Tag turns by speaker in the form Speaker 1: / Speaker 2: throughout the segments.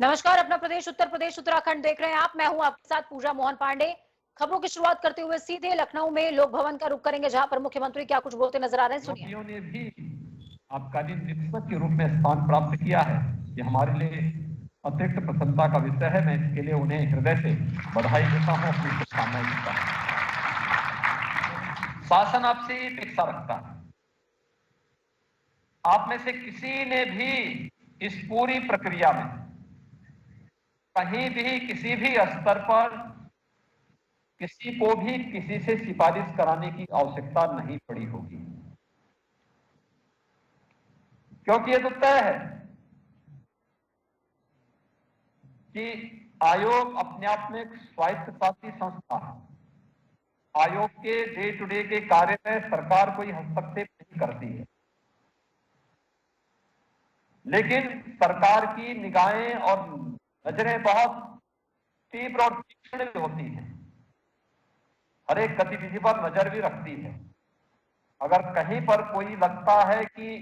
Speaker 1: नमस्कार, अपना प्रदेश उत्तर प्रदेश उत्तराखंड देख रहे हैं आप। मैं हूं आपके साथ पूजा मोहन पांडे। खबरों की शुरुआत करते हुए सीधे लखनऊ में लोक भवन का रुख करेंगे, जहां पर मुख्यमंत्री क्या कुछ बोलते नजर आ रहे हैं, सुनिए।
Speaker 2: योगियों ने भी आपकालीन निरीक्षक के रूप में स्थान प्राप्त किया है। ये हमारे लिए अतिरिक्त प्रसन्नता का विषय है। मैं इसके लिए उन्हें हृदय से बधाई देता हूँ, अपनी शुभकामनाएं देता हूँ। शासन आपसे ये अपेक्षा रखता है, आप में से किसी ने भी इस पूरी प्रक्रिया में कहीं भी किसी भी स्तर पर किसी को भी किसी से सिफारिश कराने की आवश्यकता नहीं पड़ी होगी, क्योंकि ये तो तय है कि आयोग अपने आप में एक स्वायत्तशासी संस्था है। आयोग के डे टू डे के कार्य में सरकार कोई हस्तक्षेप नहीं करती है, लेकिन सरकार की निगाहें और नजरें बहुत तीव्र और तीक्ष्ण भी होती हैं। हर एक गतिविधि पर नजर भी रखती है। अगर कहीं पर कोई लगता है कि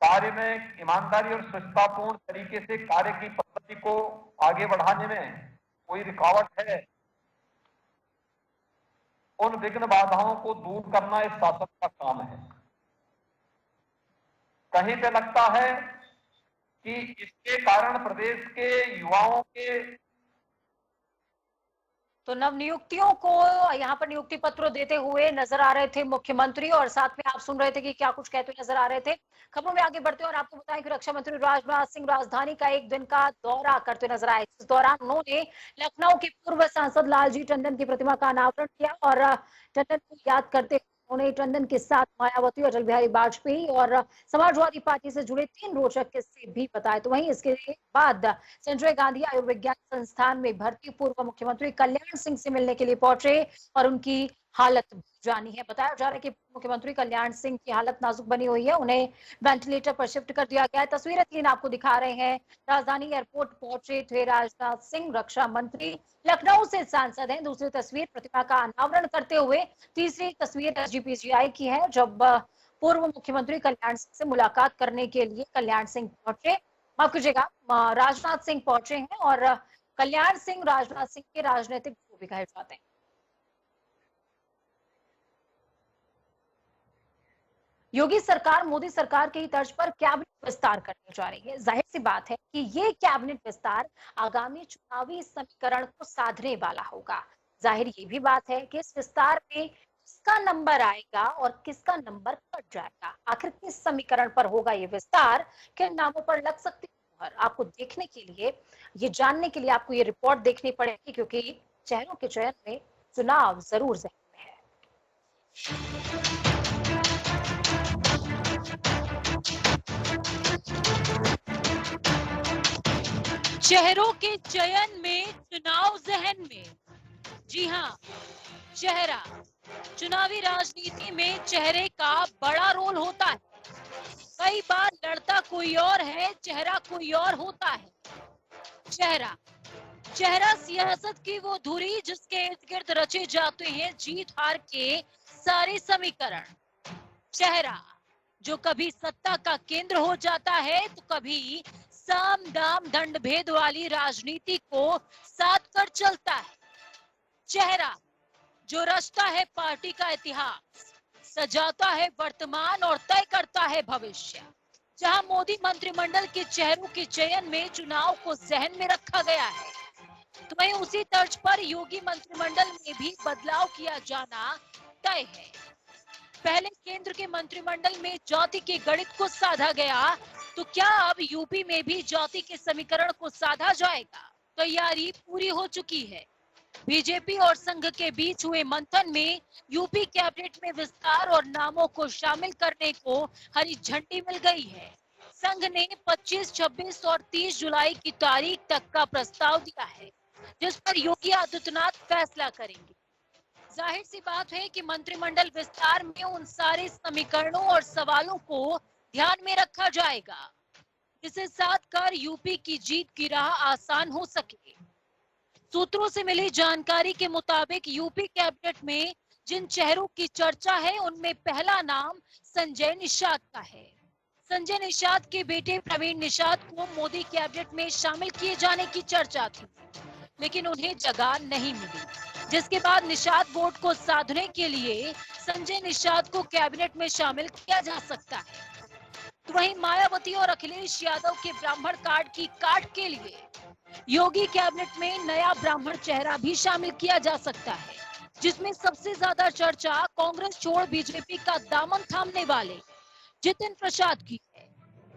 Speaker 2: कार्य में ईमानदारी और स्वच्छतापूर्ण तरीके से कार्य की पद्धति को आगे बढ़ाने में कोई रुकावट है, उन विघ्न बाधाओं को दूर करना इस शासन का काम है। कहीं पे लगता है कि इसके कारण प्रदेश के युवाओं के
Speaker 1: तो नवनियुक्तियों को यहाँ पर नियुक्ति पत्र देते हुए नजर आ रहे थे मुख्यमंत्री, और साथ में आप सुन रहे थे कि क्या कुछ कहते हुए नजर आ रहे थे। खबरों में आगे बढ़ते हैं और आपको बताएं कि रक्षा मंत्री राजनाथ सिंह राजधानी का एक दिन का दौरा करते नजर आए। इस दौरान उन्होंने लखनऊ के पूर्व सांसद लालजी टंडन की प्रतिमा का अनावरण किया और टंडन को याद करते हुए उन्होंने टंडन के साथ मायावती, अटल बिहारी वाजपेयी और समाजवादी पार्टी से जुड़े 3 रोचक किस्से भी बताए। तो वहीं इसके बाद संजय गांधी आयुर्विज्ञान संस्थान में भर्ती पूर्व मुख्यमंत्री कल्याण सिंह से मिलने के लिए पहुंचे और उनकी हालत जानी है। बताया जा रहा है कि मुख्यमंत्री कल्याण सिंह की हालत नाजुक बनी हुई है, उन्हें वेंटिलेटर पर शिफ्ट कर दिया गया है। तस्वीरें 3 आपको दिखा रहे हैं। राजधानी एयरपोर्ट पहुंचे थे राजनाथ सिंह, रक्षा मंत्री लखनऊ से सांसद हैं। दूसरी तस्वीर प्रतिमा का अनावरण करते हुए। तीसरी तस्वीर एसजीपीजीआई की है, जब पूर्व मुख्यमंत्री कल्याण सिंह से मुलाकात करने के लिए कल्याण सिंह पहुंचे, माफ कीजिएगा, राजनाथ सिंह पहुंचे हैं और कल्याण सिंह राजनाथ सिंह के राजनीतिक गुरु भी कहे जाते हैं। योगी सरकार मोदी सरकार की तर्ज पर कैबिनेट विस्तार करने जा रही है। जाहिर सी बात है कि ये कैबिनेट विस्तार आगामी चुनावी समीकरण को साधने वाला होगा। जाहिर ये भी बात है कि इस विस्तार में किसका नंबर आएगा और किसका नंबर कट जाएगा। आखिर किस समीकरण पर होगा ये विस्तार, किन नामों पर लग सकती है, आपको देखने के लिए, ये जानने के लिए आपको ये रिपोर्ट देखनी पड़ेगी, क्योंकि चेहरों के चयन में चुनाव जरूर जहन में है। चेहरों के चयन में चुनाव जहन में। जी हाँ, चेहरा। चुनावी राजनीति में चेहरे का बड़ा रोल होता है। कई बार लड़ता कोई और है, चेहरा कोई और होता है। चेहरा चेहरा सियासत की वो धुरी जिसके इर्द गिर्द रचे जाते हैं जीत हार के सारे समीकरण। चेहरा जो कभी सत्ता का केंद्र हो जाता है तो कभी साम दाम दंड भेद वाली राजनीति को साथ कर चलता है। चेहरा जो रचता है पार्टी का इतिहास, सजाता है वर्तमान और तय करता है भविष्य। जहां मोदी मंत्रिमंडल के चेहरों के चयन में चुनाव को जहन में रखा गया है, तो वहीं उसी तर्ज पर योगी मंत्रिमंडल में भी बदलाव किया जाना तय है। पहले केंद्र के मंत्रिमंडल में जाति के गणित को साधा गया, तो क्या अब यूपी में भी जाति के समीकरण को साधा जाएगा? तैयारी पूरी हो चुकी है। बीजेपी और संघ के बीच हुए मंथन में यूपी कैबिनेट में विस्तार और नामों को शामिल करने को हरी झंडी मिल गई है। संघ ने 25, 26 और 30 जुलाई की तारीख तक का प्रस्ताव दिया है, जिस पर योगी आदित्यनाथ फैसला करेंगे। जाहिर सी बात है कि मंत्रिमंडल विस्तार में उन सारे समीकरणों और सवालों को ध्यान में रखा जाएगा, जिसे साथ कर यूपी की जीत की राह आसान हो सके। सूत्रों से मिली जानकारी के मुताबिक यूपी कैबिनेट में जिन चेहरों की चर्चा है, उनमें पहला नाम संजय निषाद का है। संजय निषाद के बेटे प्रवीण निषाद को मोदी कैबिनेट में शामिल किए जाने की चर्चा थी, लेकिन उन्हें जगह नहीं मिली, जिसके बाद निषाद वोट को साधने के लिए संजय निषाद को कैबिनेट में शामिल किया जा सकता है। तो वहीं मायावती और अखिलेश यादव के ब्राह्मण कार्ड की काट के लिए योगी कैबिनेट में नया ब्राह्मण चेहरा भी शामिल किया जा सकता है, जिसमें सबसे ज्यादा चर्चा कांग्रेस छोड़ बीजेपी का दामन थामने वाले जितिन प्रसाद की है।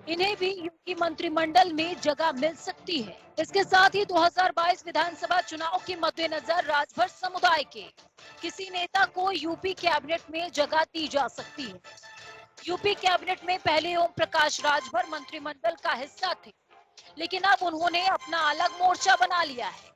Speaker 1: इन्हें भी योगी मंत्रिमंडल में जगह मिल सकती है। इसके साथ ही 2022 विधानसभा चुनाव के मद्देनजर राजभर समुदाय के किसी नेता को यूपी कैबिनेट में जगह दी जा सकती है। यूपी कैबिनेट में पहले ओम प्रकाश राजभर मंत्रिमंडल का हिस्सा थे, लेकिन अब उन्होंने अपना अलग मोर्चा बना लिया है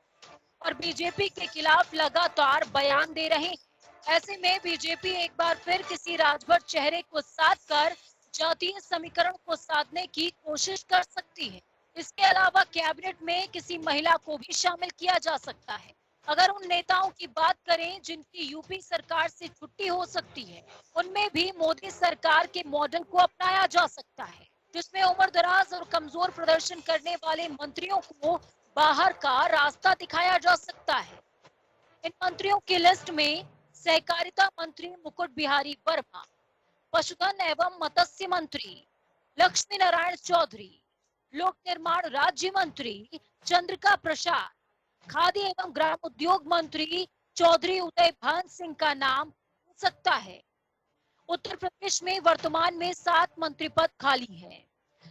Speaker 1: और बीजेपी के खिलाफ लगातार बयान दे रहे हैं। ऐसे में बीजेपी एक बार फिर किसी राजभर चेहरे को साध कर जातीय समीकरण को साधने की कोशिश कर सकती है। इसके अलावा कैबिनेट में किसी महिला को भी शामिल किया जा सकता है। अगर उन नेताओं की बात करें जिनकी यूपी सरकार से छुट्टी हो सकती है, उनमें भी मोदी सरकार के मॉडल को अपनाया जा सकता है, जिसमें उम्र दराज और कमजोर प्रदर्शन करने वाले मंत्रियों को बाहर का रास्ता दिखाया जा सकता है। इन मंत्रियों की लिस्ट में सहकारिता मंत्री मुकुट बिहारी वर्मा, पशुधन एवं मत्स्य मंत्री लक्ष्मी नारायण चौधरी, लोक निर्माण राज्य मंत्री चंद्रिका प्रसाद, खादी एवं ग्राम उद्योग मंत्री चौधरी उदय भान सिंह का नाम हो सकता है। उत्तर प्रदेश में वर्तमान में 7 मंत्री पद खाली हैं,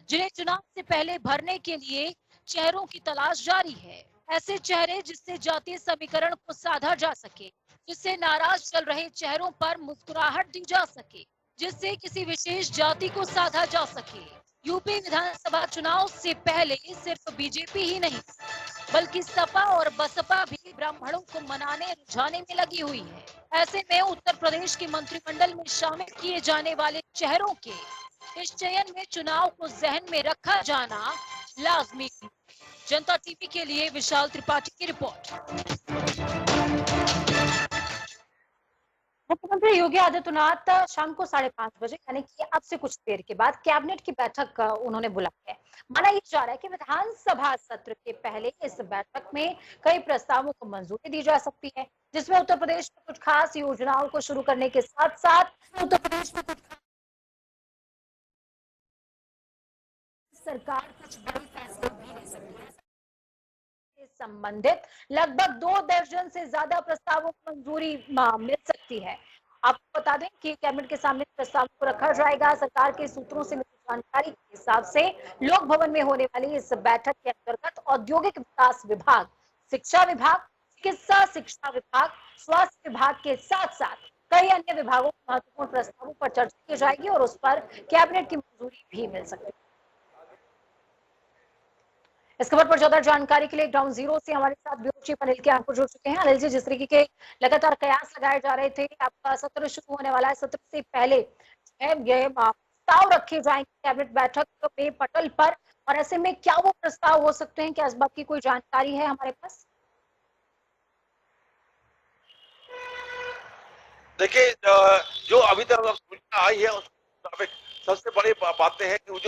Speaker 1: जिन्हें चुनाव से पहले भरने के लिए चेहरों की तलाश जारी है। ऐसे चेहरे जिससे जातीय समीकरण को साधा जा सके, जिससे नाराज चल रहे चेहरों पर मुस्कुराहट दी जा सके, जिससे किसी विशेष जाति को साधा जा सके। यूपी विधानसभा चुनाव से पहले सिर्फ बीजेपी ही नहीं, बल्कि सपा और बसपा भी ब्राह्मणों को मनाने रुझाने में लगी हुई है। ऐसे में उत्तर प्रदेश के मंत्रिमंडल में शामिल किए जाने वाले चेहरों के इस चयन में चुनाव को जहन में रखा जाना लाजमी है। जनता टीवी के लिए विशाल त्रिपाठी की रिपोर्ट।
Speaker 3: मुख्यमंत्री योगी आदित्यनाथ शाम को 5:30 बजे यानी कि अब से कुछ देर के बाद कैबिनेट की बैठक उन्होंने बुलाई है। माना ये जा रहा है कि विधानसभा सत्र के पहले इस बैठक में कई प्रस्तावों को मंजूरी दी जा सकती है, जिसमें उत्तर प्रदेश में कुछ खास योजनाओं को शुरू करने के साथ साथ उत्तर प्रदेश में कुछ सरकार कुछ बड़े फैसले भी ले सकती है। संबंधित लगभग 2 दर्जन से ज्यादा प्रस्तावों को मंजूरी मिल सकती है। आपको बता दें कि कैबिनेट के सामने प्रस्ताव को रखा जाएगा। सरकार के सूत्रों से मिली जानकारी के हिसाब से लोक भवन में होने वाली इस बैठक के अंतर्गत औद्योगिक विकास विभाग, शिक्षा विभाग, चिकित्सा शिक्षा विभाग, स्वास्थ्य विभाग के साथ साथ कई अन्य विभागों के महत्वपूर्ण प्रस्तावों पर चर्चा की जाएगी और उस पर कैबिनेट की मंजूरी भी मिल सकती है। इस खबर पर ज्यादा जानकारी के लिए ग्राउंड जीरो से हमारे साथ ब्यूरो चीफ अनिल के अंकुर जुड़ चुके हैं। अनिल जी, जिस तरीके के लगातार कयास लगाए जा रहे थे, आपका सत्र शुरू होने वाला है, सत्र से पहले ये प्रस्ताव रखे जाएंगे कैबिनेट बैठक में पटल पर, और ऐसे में क्या वो प्रस्ताव हो सकते हैं, क्या इस बात की कोई जानकारी है हमारे पास?
Speaker 4: देखिए, जो अभी तक सूचना आई है उस मुताबिक सबसे बड़ी बातें हैं कि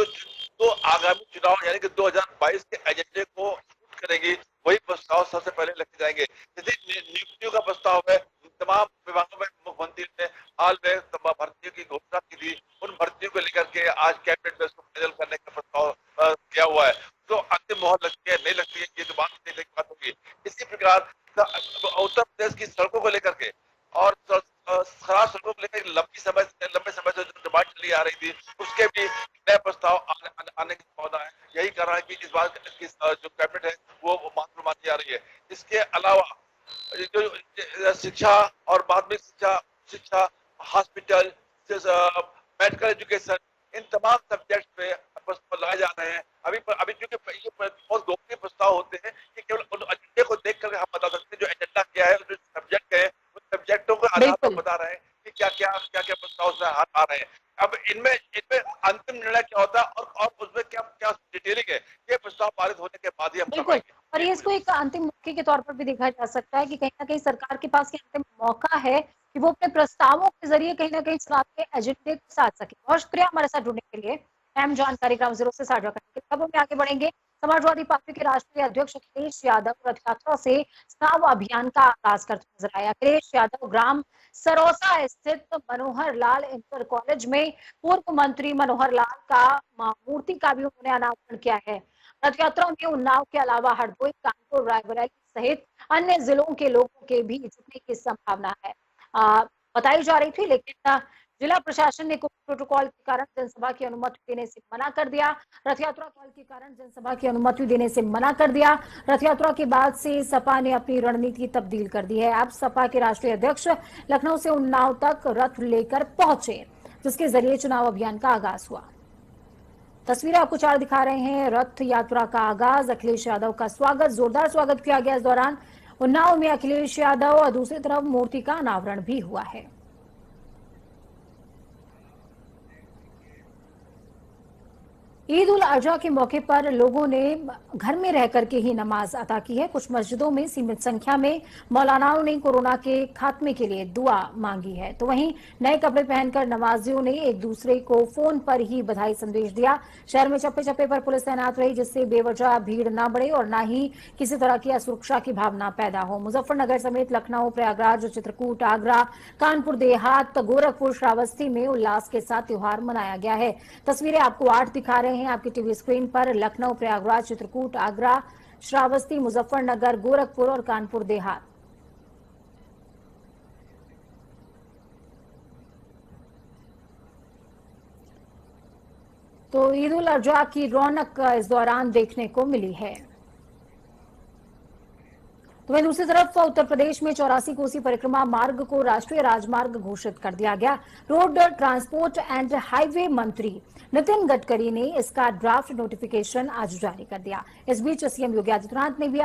Speaker 4: जो आगामी चुनाव यानी कि 2022 के एजेंडे को शूट करेंगी, वही प्रस्ताव सबसे पहले रखे जाएंगे। जैसे नियुक्तियों का प्रस्ताव है, तमाम विभागों में मुख्यमंत्री ने हाल में भर्तियों की घोषणा की थी, उन भर्तियों को लेकर के आज कैबिनेट में उसको फाइनल करने का प्रस्ताव किया हुआ है। तो अंतिम मोहर लगती है नहीं लगती है, ये तो बात होगी। इसी प्रकार उत्तर प्रदेश की सड़कों को लेकर के और खराब सड़कों को लेकर लंबे समय से जो डिमांड चली आ रही थी, उसके भी नए प्रस्ताव आने की संभावना है। यही कारण है कि इस बार की जो कैबिनेट है वो महत्व मानी जा रही है। इसके अलावा जो शिक्षा और माध्यमिक शिक्षा, हॉस्पिटल, मेडिकल एजुकेशन, इन तमाम सब्जेक्ट पे प्रस्ताव लाए जा रहे हैं। अभी क्योंकि ये बहुत गोपनीय प्रस्ताव होते हैं कि केवल उन एजेंडे को देख करके हम बता सकते हैं जो एजेंडा क्या है, जो सब्जेक्ट है, उन सब्जेक्टों के आधार पर बता रहे हैं कि क्या प्रस्ताव उसमें आ रहे हैं। अब इनमें अंतिम निर्णय क्या होता है और उसमें क्या डिटेलिंग है, ये प्रस्ताव पारित होने के बाद ही हम
Speaker 3: बिल्कुल, और ये इसको एक अंतिम मौके के तौर पर भी देखा जा सकता है कि कहीं ना कहीं सरकार के पास अंतिम मौका है कि वो अपने प्रस्तावों के जरिए कहीं ना कहीं चुनाव के एजेंडे को साध सके। बहुत शुक्रिया हमारे साथ जुड़ने के लिए। अहम जानकारी ग्राउंड जीरो से साझा करेंगे। खबरों में आगे बढ़ेंगे। समाजवादी पार्टी के राष्ट्रीय अध्यक्ष अखिलेश यादव रथ यात्रा से चुनाव अभियान का आगाज करते नजर आए। अखिलेश यादव ग्राम सरौसा स्थित मनोहर लाल इंटर कॉलेज में पूर्व मंत्री मनोहर लाल का मूर्ति का भी उन्होंने अनावरण किया है। रथ यात्रा में उन्नाव के अलावा हरदोई, कानपुर, रायबरेली सहित अन्य जिलों के लोगों के भी जुटने की संभावना है बताई जा रही थी, लेकिन जिला प्रशासन ने कोविड प्रोटोकॉल के कारण जनसभा की अनुमति देने से मना कर दिया। रथ यात्रा कॉल के कारण जनसभा की अनुमति देने से मना कर दिया। रथ यात्रा के बाद से सपा ने अपनी रणनीति तब्दील कर दी है। अब सपा के राष्ट्रीय अध्यक्ष लखनऊ से उन्नाव तक रथ लेकर पहुंचे, जिसके जरिए चुनाव अभियान का आगाज हुआ। तस्वीरें आपको चार दिखा रहे हैं। रथ यात्रा का आगाज, अखिलेश यादव का स्वागत, जोरदार स्वागत किया गया। इस दौरान उन्नाव में अखिलेश यादव और दूसरी तरफ मूर्ति का अनावरण भी हुआ है। ईद उल अजहा के मौके पर लोगों ने घर में रह करके ही नमाज अदा की है। कुछ मस्जिदों में सीमित संख्या में मौलानाओं ने कोरोना के खात्मे के लिए दुआ मांगी है, तो वहीं नए कपड़े पहनकर नमाजियों ने एक दूसरे को फोन पर ही बधाई संदेश दिया। शहर में चप्पे चप्पे पर पुलिस तैनात रही, जिससे बेवजह भीड़ न बढ़े और न ही किसी तरह की असुरक्षा की भावना पैदा हो। मुजफ्फरनगर समेत लखनऊ, प्रयागराज, चित्रकूट, आगरा, कानपुर देहात, गोरखपुर, श्रावस्ती में उल्लास के साथ त्योहार मनाया गया है। तस्वीरें आपको 8 दिखा रहे हैं आपकी टीवी स्क्रीन पर। लखनऊ, प्रयागराज, चित्रकूट, आगरा, श्रावस्ती, मुजफ्फरनगर, गोरखपुर और कानपुर देहात। तो ईद उल अजहा की रौनक इस दौरान देखने को मिली है। तो वहीं दूसरी तरफ उत्तर प्रदेश में 84 कोसी परिक्रमा मार्ग को राष्ट्रीय राजमार्ग घोषित कर दिया गया। रोड ट्रांसपोर्ट एंड हाईवे मंत्री नितिन गडकरी ने इसका ड्राफ्ट नोटिफिकेशन आज जारी कर दिया। इस बीच सीएम योगी आदित्यनाथ ने भी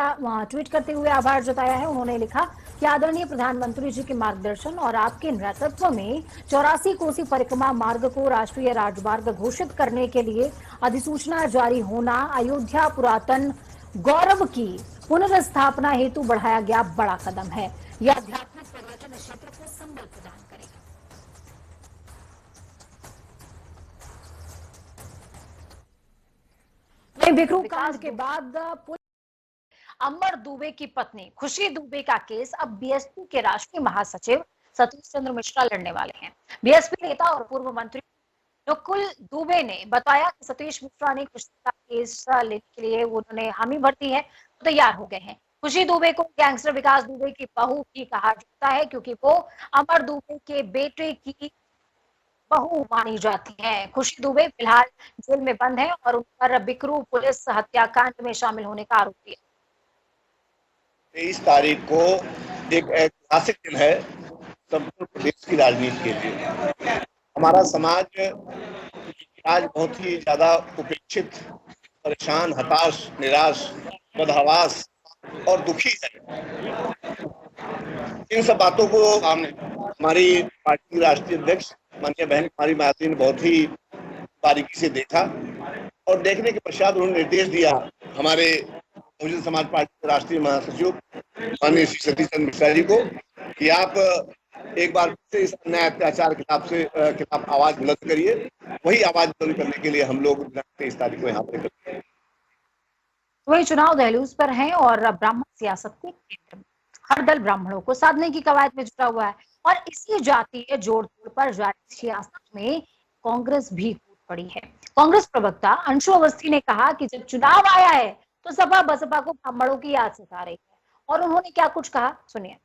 Speaker 3: ट्वीट करते हुए आभार जताया है। उन्होंने लिखा कि आदरणीय प्रधानमंत्री जी के मार्गदर्शन और आपके नेतृत्व में 84 कोसी परिक्रमा मार्ग को राष्ट्रीय राजमार्ग घोषित करने के लिए अधिसूचना जारी होना अयोध्या पुरातन गौरव की पुनर्स्थापना हेतु बढ़ाया गया बड़ा कदम है। यह आध्यात्मिक पर्यटन क्षेत्र को संबल प्रदान करेगा। बिकरू कांड के बाद अमर दुबे की पत्नी खुशी दुबे का केस अब बीएसपी के राष्ट्रीय महासचिव सतीश चंद्र मिश्रा लड़ने वाले हैं। बीएसपी नेता और पूर्व मंत्री नकुल दुबे ने बताया कि सतीश मिश्रा ने खुशी का केस लेने के लिए उन्होंने हामी भरती है, तो तैयार हो गए हैं। खुशी दुबे को गैंगस्टर विकास दुबे की बहू भी कहा जाता है, क्योंकि वो अमर दुबे के बेटे की बहू मानी जाती हैं। खुशी दुबे फिलहाल जेल में बंद है और उन पर बिकरू पुलिस हत्याकांड में शामिल होने का आरोप है।
Speaker 5: 23 तारीख को एक ऐतिहासिक दिन है संपूर्ण प्रदेश की राजनीति के लिए। हमारा समाज आज बहुत ही ज्यादा उपेक्षित, परेशान, हताश, निराश, बदहवास और दुखी है। इन सब बातों को हमारी पार्टी की राष्ट्रीय अध्यक्ष माननीय बहन कुमारी मायावती ने बहुत ही बारीकी से देखा और देखने के पश्चात उन्होंने निर्देश दिया हमारे बहुजन समाज पार्टी के राष्ट्रीय महासचिव माननीय श्री सतीश चंद्र मिश्रा जी को कि आप एक बार से इस अन्याय अत्याचार के खिलाफ आवाज बुलंद करिए। वही आवाज बुलंद करने के लिए हम लोग 23 तारीख को यहाँ पर करते हैं।
Speaker 3: वही चुनाव दहलीज पर हैं और ब्राह्मण सियासत के केंद्र में हर दल ब्राह्मणों को साधने की कवायद में जुटा हुआ है और इसी जातीय जोड़ तोड़ पर जारी सियासत में कांग्रेस भी कूद पड़ी है। कांग्रेस प्रवक्ता अंशु अवस्थी ने कहा कि जब चुनाव आया है तो सपा बसपा को ब्राह्मणों की याद सता रही है और उन्होंने क्या कुछ कहा, सुनिए।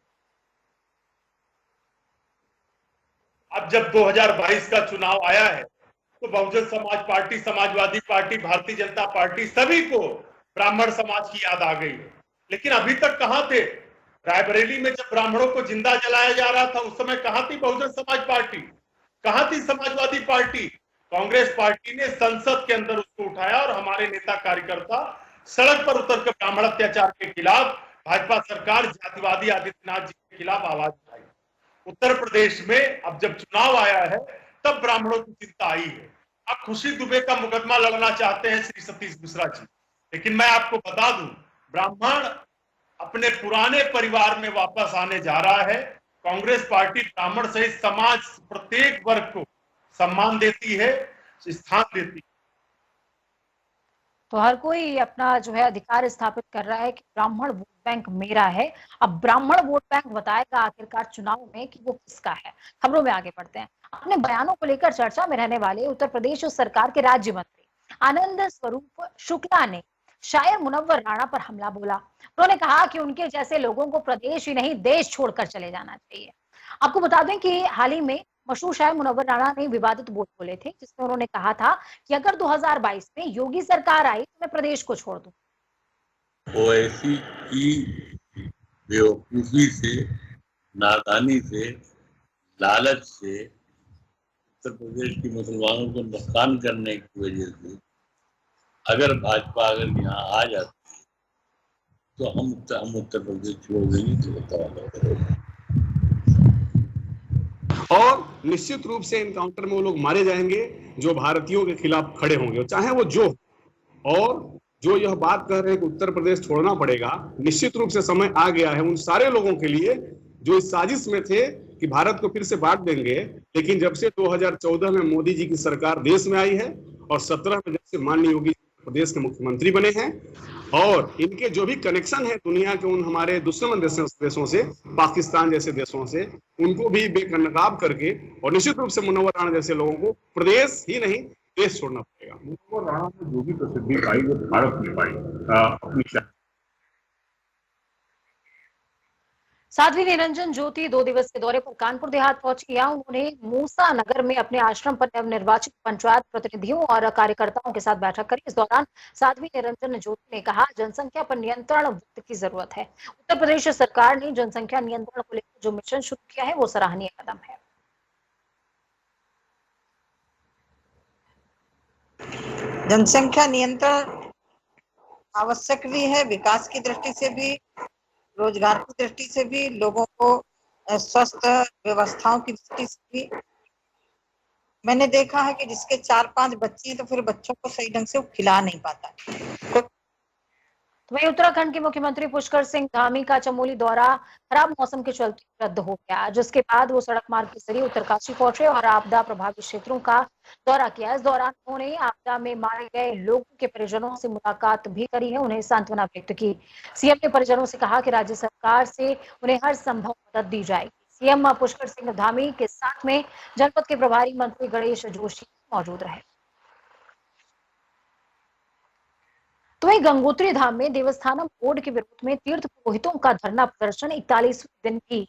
Speaker 6: अब जब 2022 का चुनाव आया है तो Bahujan Samaj party, Samajwadi party, Bharatiya Janata party सभी को ब्राह्मण समाज की याद आ गई है। लेकिन अभी तक कहां थे? रायबरेली में जब ब्राह्मणों को जिंदा जलाया जा रहा था उस समय कहां थी बहुजन समाज पार्टी, कहां थी समाजवादी पार्टी? कांग्रेस पार्टी ने संसद के अंदर उसको उठाया और हमारे नेता कार्यकर्ता सड़क पर उतरकर ब्राह्मण अत्याचार के खिलाफ, भाजपा सरकार जातिवादी आदित्यनाथ जी के खिलाफ आवाज उठाई। उत्तर प्रदेश में अब जब चुनाव आया है तब ब्राह्मणों की चिंता आई है। अब खुशी दुबे का मुकदमा लड़ना चाहते हैं श्री सतीश मिश्रा जी, लेकिन मैं आपको बता दूं ब्राह्मण अपने पुराने परिवार में वापस आने जा रहा है। कांग्रेस पार्टी ब्राह्मण सहित समाज प्रत्येक वर्ग को सम्मान देती है, स्थान देती है।
Speaker 3: तो हर कोई अपना जो है अधिकार स्थापित कर रहा है कि ब्राह्मण वोट बैंक मेरा है। अब ब्राह्मण वोट बैंक बताएगा आखिरकार चुनाव में कि वो किसका है। खबरों में आगे बढ़ते हैं। अपने बयानों को लेकर चर्चा में रहने वाले उत्तर प्रदेश सरकार के राज्य मंत्री आनंद स्वरूप शुक्ला ने शायर मुनव्वर राणा पर हमला बोला। उन्होंने कहा कि उनके जैसे लोगों को प्रदेश ही नहीं देश छोड़कर चले जाना चाहिए। आपको बता दें कि हाल ही में मशहूर शायर मुनव्वर राणा ने विवादित बोल बोले थे, जिसमें उन्होंने कहा था कि अगर 2022 में योगी सरकार आई तो मैं प्रदेश को छोड़ दूं।
Speaker 7: ओवैसी की बेवकूफी से, नादानी से, लालच से, उत्तर प्रदेश के मुसलमानों को नुकसान करने की वजह से अगर भाजपा अगर यहाँ आ जाती तो हम उत्तर प्रदेश छोड़ देंगे तो बताओ।
Speaker 8: और निश्चित रूप से इनकाउंटर में वो लोग मारे जाएंगे जो भारतीयों के खिलाफ खड़े होंगे, चाहे वो जो। और जो यह बात कह रहे हैं कि उत्तर प्रदेश छोड़ना पड़ेगा, निश्चित रूप से समय आ गया है उन सारे लोगों के लिए जो इस साजिश में थे कि भारत को फिर से बांट देंगे। लेकिन जब से 2014 में मोदी जी की सरकार देश में आई है और 17 में जब से माननीय योगी प्रदेश के मुख्यमंत्री बने हैं और इनके जो भी कनेक्शन है दुनिया के उन हमारे दुश्मन देशों से, पाकिस्तान जैसे देशों से, उनको भी बेनकाब करके और निश्चित रूप से मुनव्वर राणा जैसे लोगों को प्रदेश ही नहीं देश छोड़ना पड़ेगा।
Speaker 9: मुनव्वर राणा ने जो भी प्रसिद्धि पाई वो भारत में पाई अपनी।
Speaker 3: साध्वी निरंजन ज्योति 2 दिवस के दौरे पर कानपुर देहात पहुंची। यहाँ उन्होंने मूसा नगर में अपने आश्रम पर नवनिर्वाचित पंचायत प्रतिनिधियों और कार्यकर्ताओं के साथ बैठक करी। इस दौरान साध्वी निरंजन ज्योति ने कहा, जनसंख्या पर नियंत्रण वित्त की जरूरत है। उत्तर प्रदेश सरकार ने जनसंख्या नियंत्रण को लेकर जो मिशन शुरू किया है वो सराहनीय कदम है।
Speaker 10: जनसंख्या नियंत्रण आवश्यक भी है, विकास की दृष्टि से भी, रोजगार की दृष्टि से भी, लोगों को स्वस्थ व्यवस्थाओं की दृष्टि से भी। मैंने देखा है कि जिसके 4-5 बच्चे हैं तो फिर बच्चों को सही ढंग से वो खिला नहीं पाता।
Speaker 3: तो वहीं उत्तराखंड के मुख्यमंत्री पुष्कर सिंह धामी का चमोली दौरा खराब मौसम के चलते रद्द हो गया, जिसके बाद वो सड़क मार्ग के जरिए उत्तरकाशी पहुंचे और आपदा प्रभावित क्षेत्रों का दौरा किया। इस दौरान उन्होंने आपदा में मारे गए लोगों के परिजनों से मुलाकात भी करी है, उन्हें सांत्वना व्यक्त की। सीएम ने परिजनों से कहा कि राज्य सरकार से उन्हें हर संभव मदद दी जाएगी। सीएम पुष्कर सिंह धामी के साथ में जनपद के प्रभारी मंत्री गणेश जोशी मौजूद रहे। तो वहीं गंगोत्री धाम में देवस्थानम बोर्ड के विरोध में तीर्थ पुरोहितों का धरना प्रदर्शन 41वें दिन भी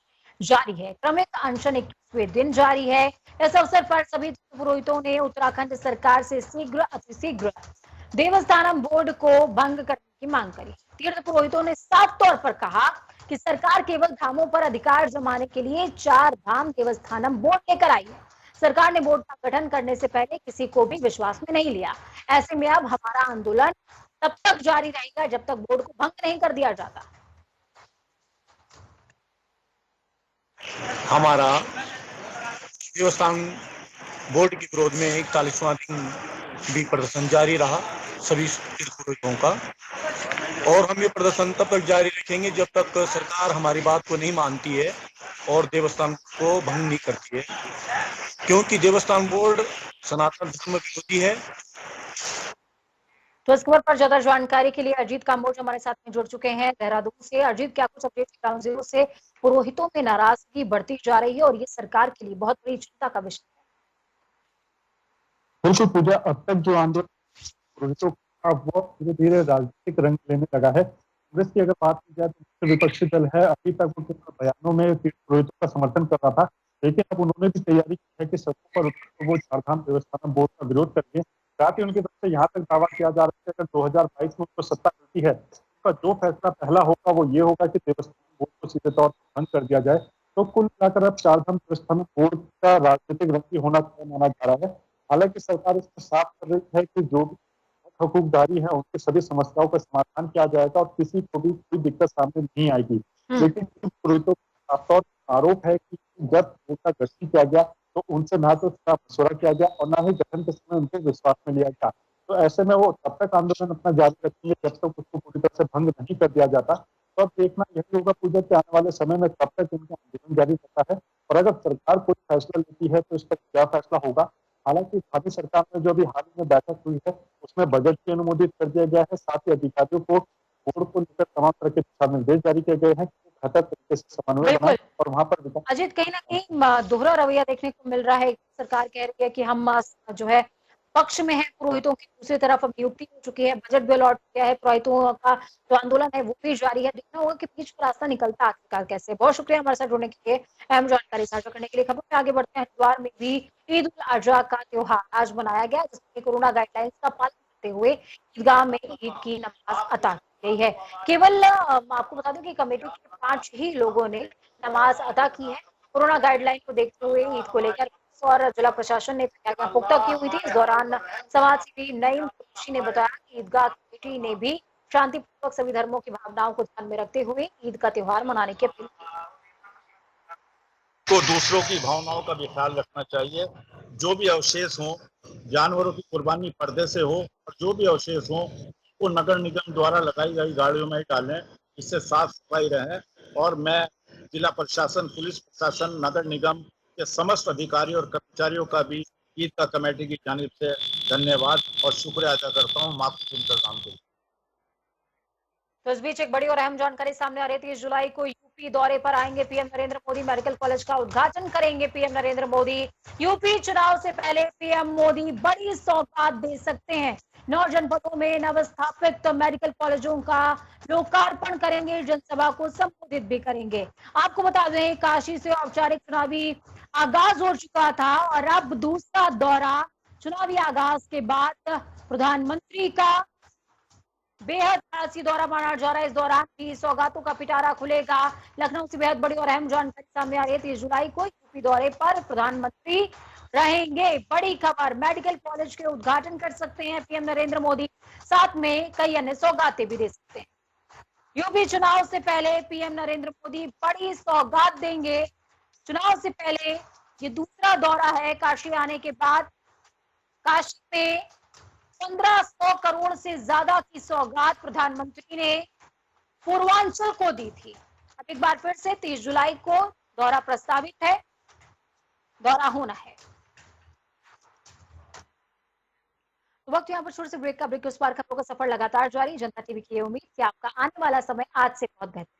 Speaker 3: जारी है। क्रमिक अनशन 21वें दिन जारी है। इस अवसर पर सभी पुरोहितों ने उत्तराखंड सरकार से शीघ्र अतिशीघ्र देवस्थानम बोर्ड को भंग करने की मांग करी। तीर्थ पुरोहितों ने साफ तौर पर कहा कि सरकार केवल धामों पर अधिकार जमाने के लिए 4 धाम देवस्थानम बोर्ड लेकर आई है। सरकार ने बोर्ड का गठन करने से पहले किसी को भी विश्वास में नहीं लिया। ऐसे में अब हमारा आंदोलन तब तक जारी रहेगा जब तक बोर्ड को भंग नहीं कर दिया जाता।
Speaker 11: हमारा देवस्थान बोर्ड के विरोध में 41वां दिन भी प्रदर्शन जारी रहा सभी तीर्थपुरोहितों का, और हम ये प्रदर्शन तब तक जारी रखेंगे जब तक सरकार हमारी बात को नहीं मानती है और देवस्थान को भंग नहीं करती है, क्योंकि देवस्थान बोर्ड सनातन धर्म विरोधी है।
Speaker 3: तो इस खबर पर ज्यादा जानकारी के लिए अजीत काम्बोज हमारे साथ में जुड़ चुके हैं देहरादून से। अजीत, क्या कुछ अपडेट ग्राउंड जीरो से? पुरोहितों में नाराजगी बढ़ती जा रही है और ये सरकार के लिए बहुत बड़ी चिंता का विषय है।
Speaker 12: बिल्कुल पूजा, अब तक जो आंदोलन पुरोहितों का वो धीरे धीरे राजनीतिक रंग लेने लगा है। कांग्रेस की अगर बात की जाए तो विपक्षी दल है, अभी तक उनके बयानों में पुरोहितों का समर्थन कर रहा था, लेकिन अब उन्होंने भी तैयारी की है कि सड़कों पर वो 4 धाम देवस्थानम बोर्ड का विरोध करेंगे। साथ ही उनकी तरफ से यहाँ तक दावा किया जा रहा है कि अगर 2022 में उनको सत्ता मिलती है, उनका जो फैसला पहला होगा वो ये होगा कि देवस्थानम बोर्ड को सीधे तौर पर बंद कर दिया जाए। तो कुल मिलाकर अब 4 धाम देवस्थानम बोर्ड का राजनीतिक रंग होना माना जा रहा है। हालांकि सरकार इसको साफ कर रही है कि जो भी हकूकदारी है उनकी सभी समस्याओं का समाधान किया जाएगा और किसी को भी कोई दिक्कत सामने नहीं आएगी। लेकिन पुरोहितों का साफ आरोप है कि जब उनका गठन किया गया तो उनसे ना तो मशवरा किया गया और ना ही गठन के समय उनको विश्वास में लिया गया। तो ऐसे में वो तब तक आंदोलन अपना जारी रखेंगे जब तक उसको पूरी तरह से भंग नहीं कर दिया जाता। तो अब देखना यही होगा पूजा के आने वाले समय में कब तक उनका आंदोलन जारी रहता है और अगर सरकार कोई फैसला लेती है तो इस पर क्या फैसला होगा, हालांकि भावी सरकार में जो अभी हाल ही में बैठक हुई है उसमें बजट भी अनुमोदित कर दिया गया है। साथ ही अधिकारियों को बोर्ड को लेकर तमाम तरह के दिशा निर्देश जारी किए गए हैं कि बेहतर तरीके से समन्वय बनाए और वहां पर विकास।
Speaker 3: अजित, कहीं ना कहीं दोहरा रवैया देखने को मिल रहा है। सरकार कह रही है कि हम जो है पक्ष में है पुरोहितों की, दूसरी तरफ अब नियुक्ति हो चुकी है, बजट भी अलॉट किया है, पुरोहितों का जो आंदोलन है वो भी जारी है। देखना होगा कि बीच में रास्ता निकलता है आखिरकार कैसे। बहुत शुक्रिया हमारे साथ जुड़ने के लिए, अहम जानकारी साझा करने के लिए। खबरों में आगे बढ़ते हैं। हरिद्वार में भी ईद उल अजहा का त्योहार आज मनाया गया, जिसमें कोरोना गाइडलाइंस का पालन करते हुए ईदगाह में ईद की नमाज अता की गई है। केवल आपको बता दूं कि कमेटी के 5 ही लोगों ने नमाज अदा की है। कोरोना गाइडलाइन को देखते हुए ईद को लेकर और जिला प्रशासन ने तैयारियां पुख्ता की हुई थी। इस दौरान समाज सेवी नईम कुरैशी ने बताया कि ईदगाह कमेटी ने भी शांतिपूर्वक सभी धर्मों की भावनाओं को ध्यान में रखते हुए ईद का त्योहार मनाने की अपील की।
Speaker 11: तो दूसरों की भावनाओं का भी ख्याल रखना चाहिए। जो भी अवशेष हो, जानवरों की कुर्बानी पर्दे से हो, और जो भी अवशेष हो वो नगर निगम द्वारा लगाई गई गाड़ियों में डालें, इससे साफ सफाई रहे। और मैं जिला प्रशासन, पुलिस प्रशासन, नगर निगम के समस्त अधिकारियों और कर्मचारियों का भी ईदगाह कमेटी की जानिब से धन्यवाद और शुक्रिया अदा करता हूँ माकूल इंतजाम के लिए।
Speaker 3: तो इस बीच एक बड़ी और अहम जानकारी सामने आ रही थी। 30 जुलाई को यूपी दौरे पर आएंगे PM Narendra Modi. Medical college का उद्घाटन करेंगे पीएम नरेंद्र मोदी। यूपी चुनाव से पहले पीएम मोदी बड़ी सौगात दे सकते हैं। 9 जनपदों में नवस्थापित मेडिकल कॉलेजों का लोकार्पण करेंगे, जनसभा को संबोधित भी करेंगे। आपको बता दें, काशी से औपचारिक चुनावी आगाज हो चुका था और अब दूसरा दौरा। चुनावी आगाज के बाद प्रधानमंत्री का बेहद खासी दौरा माना जा रहा है। इस दौरान भी सौगातों का पिटारा खुलेगा। लखनऊ से बेहद बड़ी और अहम जानकारी सामने आ रही है। 30 जुलाई को यूपी दौरे पर प्रधानमंत्री रहेंगे। बड़ी खबर, मेडिकल कॉलेज के उद्घाटन कर सकते हैं पीएम नरेंद्र मोदी, साथ में कई अन्य सौगातें भी दे सकते हैं। यूपी चुनाव से पहले पीएम नरेंद्र मोदी बड़ी सौगात देंगे। चुनाव से पहले ये दूसरा दौरा है। काशी आने के बाद काशी में 1500 करोड़ से ज्यादा की सौगात प्रधानमंत्री ने पूर्वांचल को दी थी। अब एक बार फिर से 30 जुलाई को दौरा प्रस्तावित है, दौरा होना है। वक्त यहाँ पर छोटे से ब्रेक का। ब्रेक के उस पार खबरों का सफर लगातार जारी। जनता टीवी की उम्मीद कि आपका आने वाला समय आज से बहुत बेहतर